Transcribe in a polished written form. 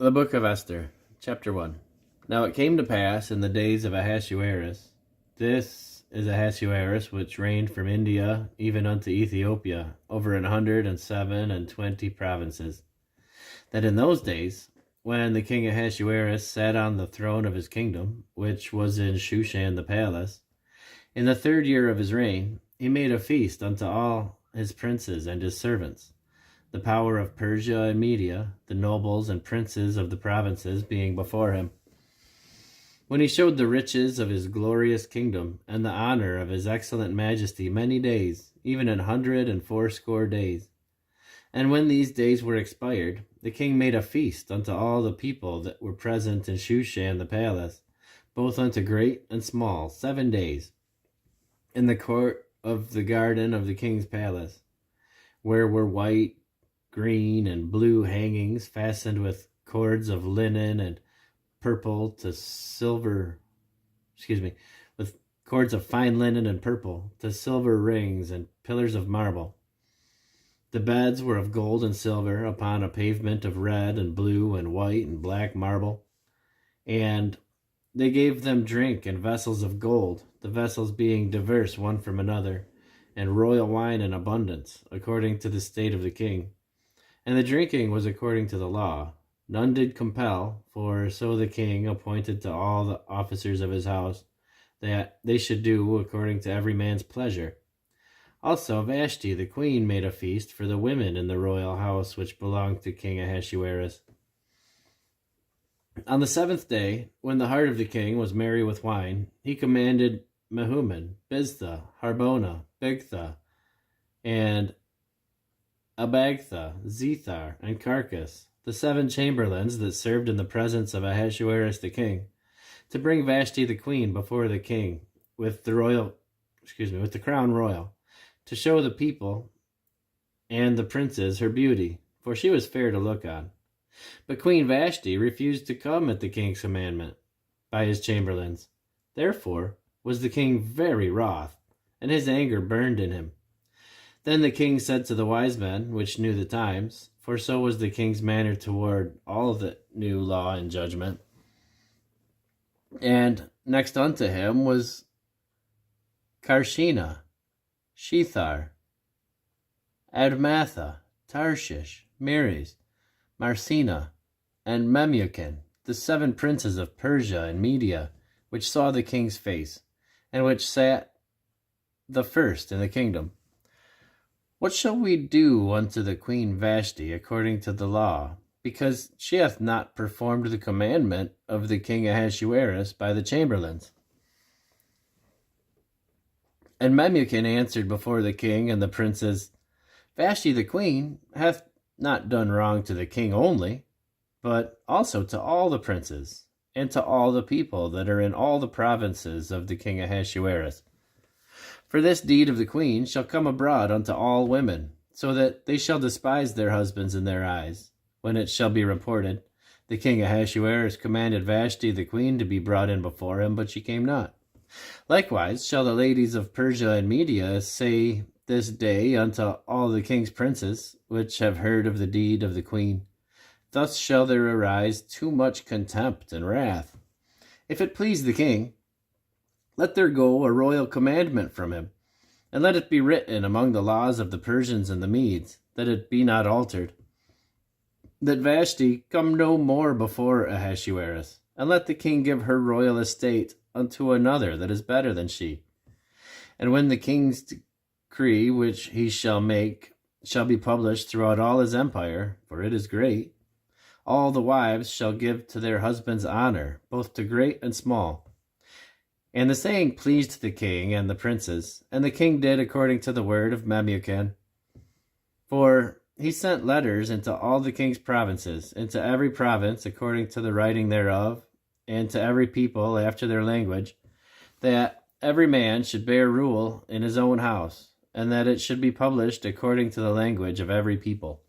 The Book of Esther, Chapter 1. Now it came to pass in the days of Ahasuerus, this is Ahasuerus which reigned from India even unto Ethiopia, over 127 provinces, that in those days, when the king Ahasuerus sat on the throne of his kingdom, which was in Shushan the palace, in the 3rd year of his reign, he made a feast unto all his princes and his servants, the power of Persia and Media, the nobles and princes of the provinces being before him. When he showed the riches of his glorious kingdom, and the honor of his excellent majesty many days, even 180 days. And when these days were expired, the king made a feast unto all the people that were present in Shushan the palace, both unto great and small, 7 days, in the court of the garden of the king's palace, where were white, green, and blue hangings fastened with cords of linen and purple to silver, with cords of fine linen and purple to silver rings and pillars of marble. The beds were of gold and silver upon a pavement of red and blue and white and black marble. And they gave them drink in vessels of gold, the vessels being diverse one from another, and royal wine in abundance, according to the state of the king. And the drinking was according to the law. None did compel, for so the king appointed to all the officers of his house, that they should do according to every man's pleasure. Also Vashti the queen made a feast for the women in the royal house which belonged to King Ahasuerus. On the 7th day, when the heart of the king was merry with wine, he commanded Mehuman, Biztha, Harbona, Bigtha, and Abagtha, Zethar, and Carcass, the 7 chamberlains that served in the presence of Ahasuerus the king, to bring Vashti the queen before the king with the crown royal, to show the people and the princes her beauty, for she was fair to look on. But Queen Vashti refused to come at the king's commandment by his chamberlains. Therefore was the king very wroth, and his anger burned in him. Then the king said to the wise men, which knew the times, for so was the king's manner toward all that knew law and judgment. And next unto him was Karshena, Shethar, Admatha, Tarshish, Meres, Marsena, and Memucan, the 7 princes of Persia and Media, which saw the king's face, and which sat the first in the kingdom. What shall we do unto the queen Vashti according to the law, because she hath not performed the commandment of the king Ahasuerus by the chamberlains? And Memucan answered before the king and the princes, Vashti the queen hath not done wrong to the king only, but also to all the princes, and to all the people that are in all the provinces of the king Ahasuerus. For this deed of the queen shall come abroad unto all women, so that they shall despise their husbands in their eyes, when it shall be reported, the king Ahasuerus commanded Vashti the queen to be brought in before him, but she came not. Likewise shall the ladies of Persia and Media say this day unto all the king's princes, which have heard of the deed of the queen. Thus shall there arise too much contempt and wrath. If it please the king, let there go a royal commandment from him, and let it be written among the laws of the Persians and the Medes, that it be not altered, that Vashti come no more before Ahasuerus, and let the king give her royal estate unto another that is better than she. And when the king's decree which he shall make shall be published throughout all his empire, for it is great, all the wives shall give to their husbands honor, both to great and small. And the saying pleased the king and the princes, and the king did according to the word of Memucan. For he sent letters into all the king's provinces, into every province according to the writing thereof, and to every people after their language, that every man should bear rule in his own house, and that it should be published according to the language of every people.